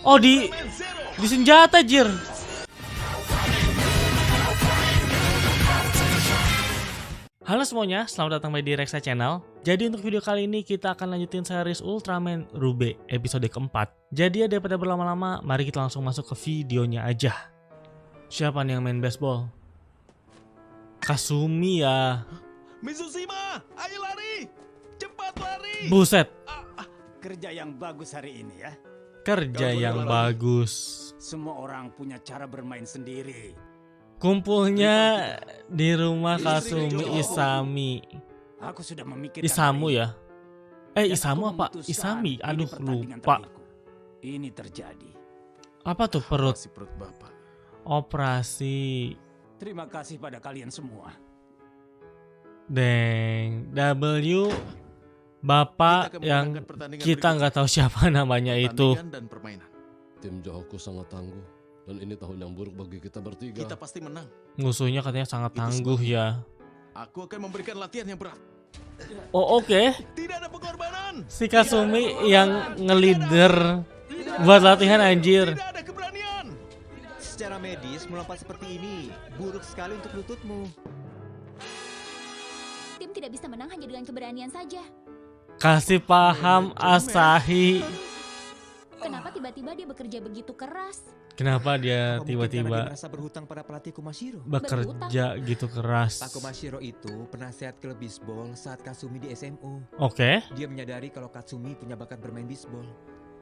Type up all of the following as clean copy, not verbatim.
Oh di senjata Jir. Halo semuanya, selamat datang di Reksa Channel. Jadi untuk video kali ini kita akan lanjutin series Ultraman Rube episode keempat. Jadi daripada berlama-lama, mari kita langsung masuk ke videonya aja. Siapa nih yang main baseball? Kasumi ya. Mizushima, ayo lari! Cepat lari! Buset, Kerja yang bagus hari ini ya. kerja Kalau yang boleh bagus. Semua orang punya cara bermain sendiri. Kumpulnya di rumah Kasumi Isami. Aku sudah memikirkan Isamu hari ini. ya? Dan Isamu aku apa? memutuskan Isami? ini Aduh pertandingan lupa. terakhirku. Ini terjadi. Apa tuh perut? Masih perut bapak. Operasi. Terima kasih pada kalian semua. Deng. W. Bapak Kita akan yang memenangkan pertandingan kita berikutnya. nggak tahu siapa namanya itu. Pertandingan dan permainan. Tim Johoku sangat tangguh dan ini tahun yang buruk bagi kita bertiga. Kita pasti menang. Musuhnya katanya sangat Itu tangguh ya. Aku akan memberikan latihan yang berat. Oh oke. Tidak ada pengorbanan. Si Kasumi yang nge-leader buat latihan anjir. Tidak ada keberanian. Secara medis, melompat seperti ini buruk sekali untuk lututmu. Tim tidak bisa menang hanya dengan keberanian saja. Kasih paham Asahi. Kenapa tiba-tiba dia bekerja begitu keras? Kenapa dia Apa mungkin karena dia tiba-tiba merasa berhutang pada pelatih Kumashiro? bekerja gitu keras? Pak Kumashiro itu penasehat klub bisbol saat Kasumi di SMU. Oke. Dia menyadari kalau Katsumi punya bakat bermain bisbol.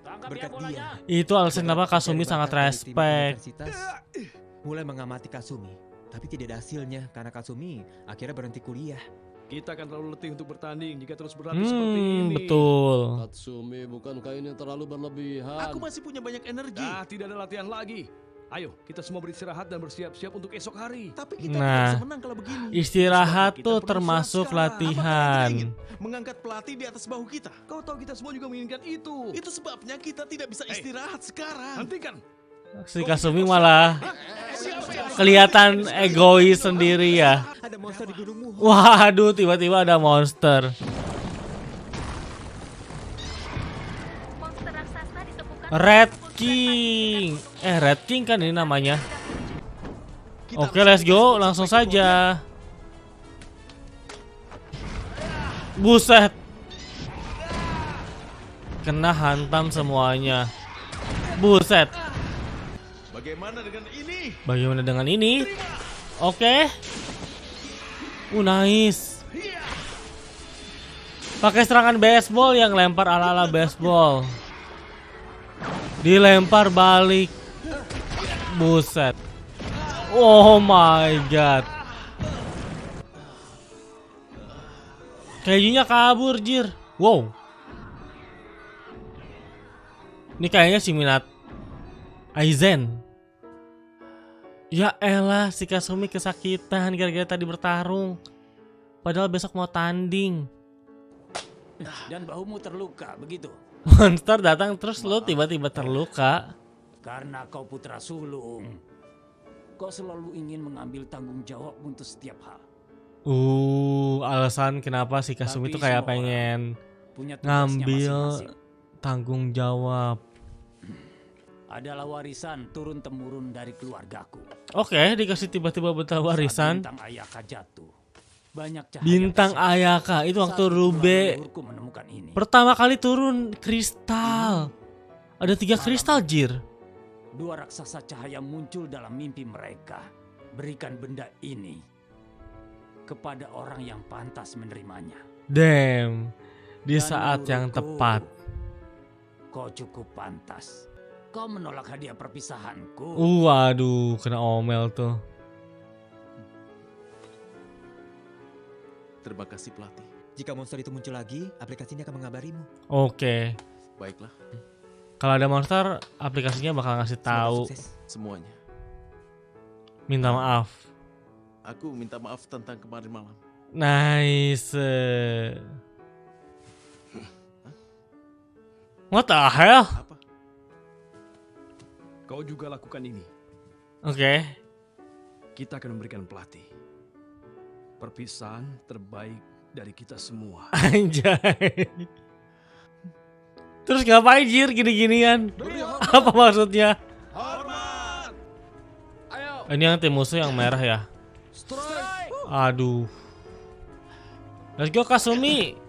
Berkat dia, Itu alasan kenapa beberapa Kasumi pencari sangat bakat dari tim respect. universitas mulai mengamati Kasumi, tapi tidak ada hasilnya karena Kasumi akhirnya berhenti kuliah. Kita akan terlalu letih untuk bertanding jika terus berlatih seperti ini. Betul. Katsumi, bukankah ini terlalu berlebihan? Aku masih punya banyak energi. Tidak ada latihan lagi. Ayo, kita semua beristirahat dan bersiap-siap untuk esok hari. Tapi kita Nah, tidak bisa menang kalau begini. Istirahat Kita tuh perlu termasuk istirahat sekarang. latihan. Apakah kita ingin mengangkat pelatih di atas bahu kita? Kau tahu kita semua juga menginginkan itu. Itu sebabnya kita tidak bisa istirahat sekarang. Hentikan. Si Kasumi malah kelihatan egois sendiri ya. Ada monster di gunungmu. Waduh, tiba-tiba ada monster. Monster raksasa ditemukan. Red King. Red King kan ini namanya. Kita Oke, harus let's go. mencari Langsung sebaik mungkin. saja. Buset. Kena hantam semuanya. Buset. Bagaimana dengan ini? Bagaimana dengan ini? Oke. Nice. Pakai serangan baseball yang lempar ala-ala baseball. Dilempar balik. Buset. Oh my god. Kayaknya kabur, Jir. Wow. Ini kayaknya si Minat Aizen. Ya elah, si Kasumi kesakitan gara-gara tadi bertarung. Padahal besok mau tanding. Dan bahumu terluka, begitu? Monster datang terus lo tiba-tiba terluka. Karena kau putra sulung. Kau selalu ingin mengambil tanggung jawab untuk setiap hal. Alasan kenapa si Kasumi Tapi tuh kayak semua pengen Punya tugasnya ngambil masing-masing. tanggung jawab. Adalah warisan turun-temurun dari keluargaku. Oke, dikasih tiba-tiba bentar Saat warisan. bintang Ayaka jatuh, banyak cahaya Bintang bersinar. Ayaka itu waktu Saat itulah Rube leluhurku menemukan ini. pertama kali turun kristal. Ada 3 kristal, Jir. Dua raksasa cahaya muncul dalam mimpi mereka. Berikan benda ini kepada orang yang pantas menerimanya. Damn. Di Dan saat yang menurutku, tepat. Kau cukup pantas. Kau menolak hadiah perpisahanku. Waduh, kena omel tuh. Terima kasih pelatih. Jika monster itu muncul lagi, aplikasi ini akan mengabarimu. Oke. Baiklah, Kalau ada monster, aplikasinya bakal ngasih Semoga tahu. sukses. semuanya. Minta maaf. Aku minta maaf tentang kemarin malam. Nice. What the hell? Apa? Kau juga lakukan ini. Oke. Kita akan memberikan pelatih. Perpisahan terbaik dari kita semua. Anjay. Terus ngapain Jir gini-ginian? Apa maksudnya? Hormat. Ayo. Ini yang tim musuh yang merah ya. Strike. Aduh. Let's go Kasumi.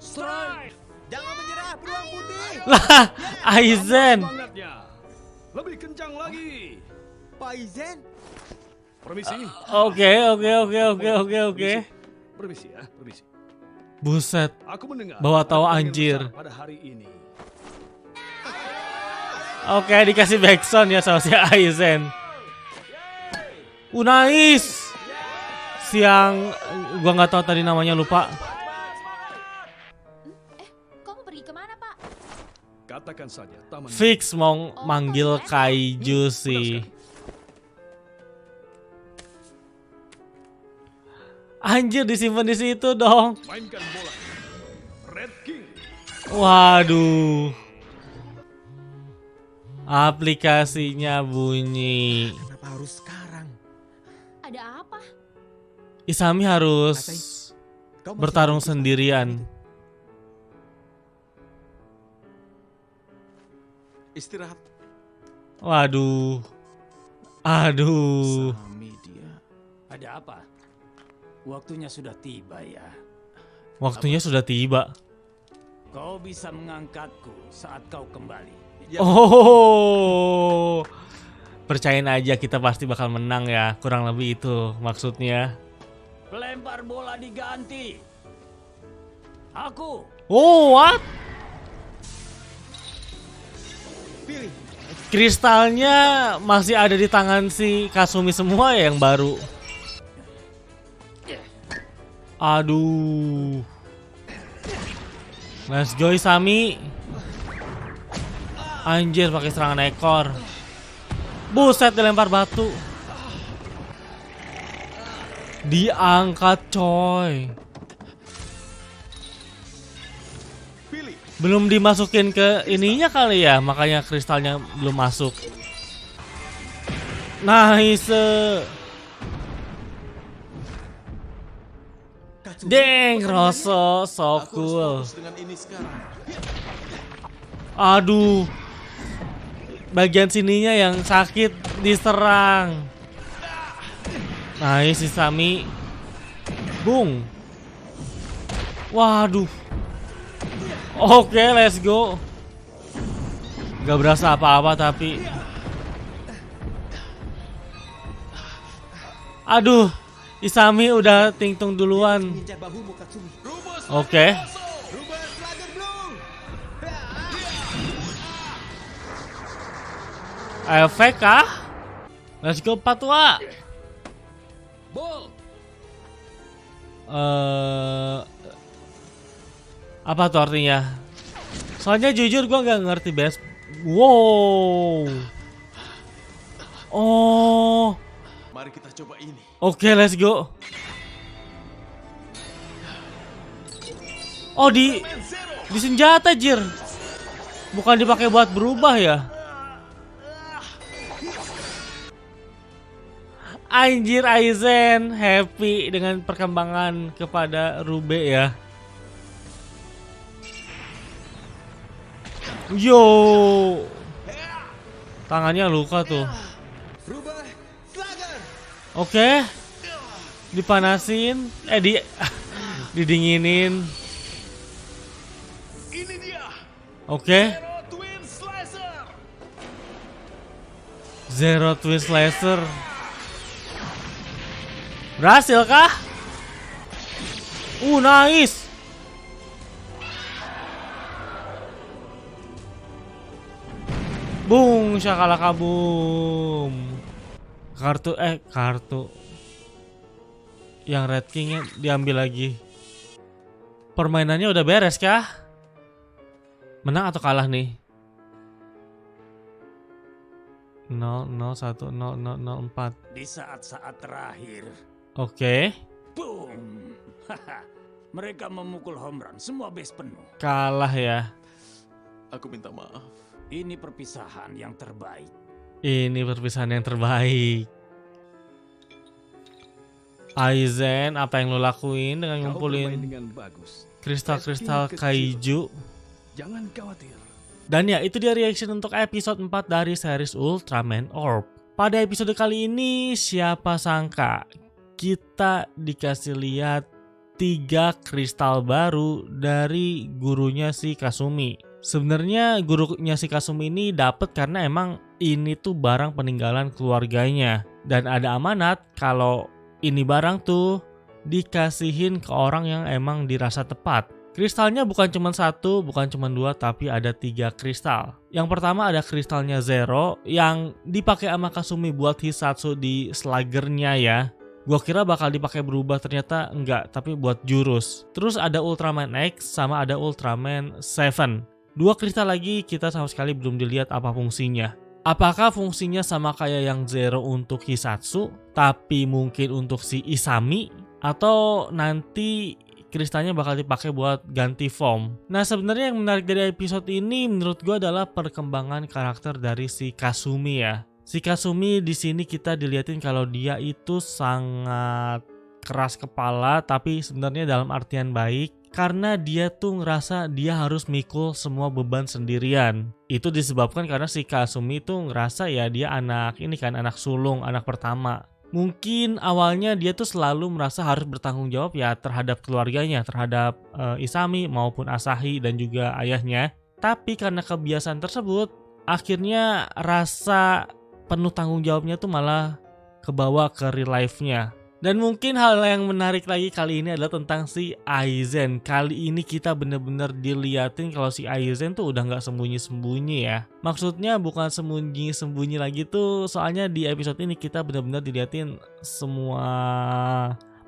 Strike. Jangan menyerah, beruang putih. Lah, Aizen. Semangatnya. Lebih kencang lagi. Pak Aizen. Permisi. Oke. Permisi ya, permisi. Buset. Aku mendengar. Bawa tahu ada angin anjir. besar pada hari ini. Oke, dikasih backsound ya sama si Aizen. Nice. Siang gua nggak tahu tadi namanya, lupa. Kamu pergi kemana, Pak? Katakan saja taman. Fix mau manggil Kaiju sih. Anjir, disimpan di situ dong. Mainkan bola. Red King. Waduh. Aplikasinya bunyi. Kenapa harus sekarang? Ada apa? Isami harus Kau masih bertarung begitu sendirian. Istirahat. Waduh. Aduh. Sami dia. Ada apa? Waktunya sudah tiba ya. Waktunya sudah tiba. Kau bisa mengangkatku saat kau kembali. Ya. Oh. Percayain aja, kita pasti bakal menang ya. Kurang lebih itu maksudnya. Pelempar bola diganti. Aku. Oh, what? Pilih. Kristalnya masih ada di tangan si Kasumi semua ya yang baru. Aduh. Let's go Isami. Anjir, pakai serangan ekor. Buset, dilempar batu. Diangkat coy. Pilih. Belum dimasukin ke ininya kali ya, makanya kristalnya belum masuk. Nice. Katsumi. Deng, Rosso, so Aku harus cool. fokus dengan ini sekarang. Aduh. Bagian sininya yang sakit diserang. Nice, Isami. Bung. Waduh. Oke, let's go. Gak berasa apa-apa tapi. Aduh. Isami udah tingtung duluan. Menginjak bahumu, Katsumi. Oke. Rubber Slugger Blue. Efek kah? Let's go Patwa. Ball. Apa tuh artinya? Soalnya jujur gua nggak ngerti best. Wow. Oh. Mari kita coba ini. Oke, let's go. Oh, di senjata, jir. Bukan dipakai buat berubah ya? Anjir, Aizen happy dengan perkembangan kepada Rube ya. Yo. Tangannya luka tuh. Rubber Slugger. Oke. Dipanasin, didinginin. Ini dia. Oke. Zero Twin Slicer. Zero Twin Slicer. Berhasil kah? Nice. Bung, shakalaka boom. Kartu. Yang Red King-nya diambil lagi. Permainannya udah beres kah? Menang atau kalah nih? 0-0-1-0-0-0-4. Di saat-saat terakhir. Oke. Boom. Mereka memukul home run. Semua base penuh. Kalah ya. Aku minta maaf. Ini perpisahan yang terbaik. Ini perpisahan yang terbaik. Aizen, apa yang lo lakuin dengan Kau bermain ngumpulin dengan bagus. kristal-kristal kaiju? Jangan khawatir. Dan ya, itu dia reaction untuk episode 4 dari series Ultraman Orb. Pada episode kali ini, siapa sangka kita dikasih lihat 3 kristal baru dari gurunya si Kasumi. Sebenarnya gurunya si Kasumi ini dapat karena emang ini tuh barang peninggalan keluarganya. Dan ada amanat kalau ini barang tuh dikasihin ke orang yang emang dirasa tepat. Kristalnya bukan cuma 1, bukan cuma 2, tapi ada 3 kristal. Yang pertama ada kristalnya Zero yang dipakai sama Kasumi buat Hisatsu di Sluggernya ya. Gua kira bakal dipakai berubah, ternyata enggak, tapi buat jurus. Terus ada Ultraman X sama ada Ultraman 7. 2 kristal lagi kita sama sekali belum dilihat apa fungsinya. Apakah fungsinya sama kayak yang Zero untuk Hisatsu, tapi mungkin untuk si Isami? Atau nanti kristalnya bakal dipakai buat ganti form. Nah, sebenarnya yang menarik dari episode ini menurut gue adalah perkembangan karakter dari si Kasumi ya. Si Kasumi di sini kita dilihatin kalau dia itu sangat keras kepala, tapi sebenarnya dalam artian baik karena dia tuh ngerasa dia harus mikul semua beban sendirian. Itu disebabkan karena si Kasumi tuh ngerasa ya dia anak sulung, anak pertama. Mungkin awalnya dia tuh selalu merasa harus bertanggung jawab ya terhadap keluarganya, terhadap Isami maupun Asahi dan juga ayahnya. Tapi karena kebiasaan tersebut, akhirnya rasa penuh tanggung jawabnya tuh malah kebawa ke real life-nya. Dan mungkin hal yang menarik lagi kali ini adalah tentang si Aizen. Kali ini kita bener-bener diliatin kalau si Aizen tuh udah gak sembunyi-sembunyi ya. Maksudnya bukan sembunyi-sembunyi lagi tuh, soalnya di episode ini kita bener-bener diliatin semua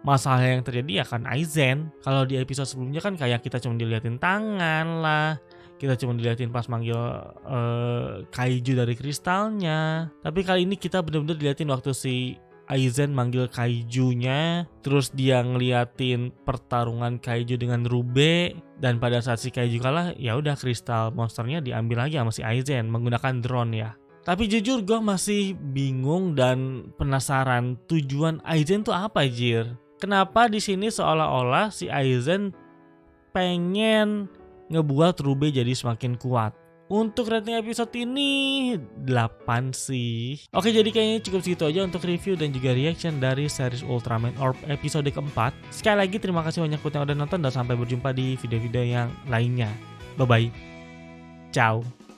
masalah yang terjadi akan Aizen. Kalau di episode sebelumnya kan kayak kita cuma diliatin tangan lah, kita cuma diliatin pas manggil kaiju dari kristalnya. Tapi kali ini kita bener-bener diliatin waktu si Aizen manggil kaijunya, terus dia ngeliatin pertarungan kaiju dengan Rube, dan pada saat si kaiju kalah, ya udah kristal monsternya diambil lagi sama si Aizen menggunakan drone ya. Tapi jujur gue masih bingung dan penasaran tujuan Aizen tuh apa, Jir? Kenapa di sini seolah-olah si Aizen pengen ngebuat Rube jadi semakin kuat? Untuk rating episode ini 8 sih. Oke, jadi kayaknya cukup segitu aja untuk review dan juga reaction dari series Ultraman Orb episode keempat. Sekali lagi terima kasih banyak buat yang udah nonton dan sampai berjumpa di video-video yang lainnya. Bye bye. Ciao.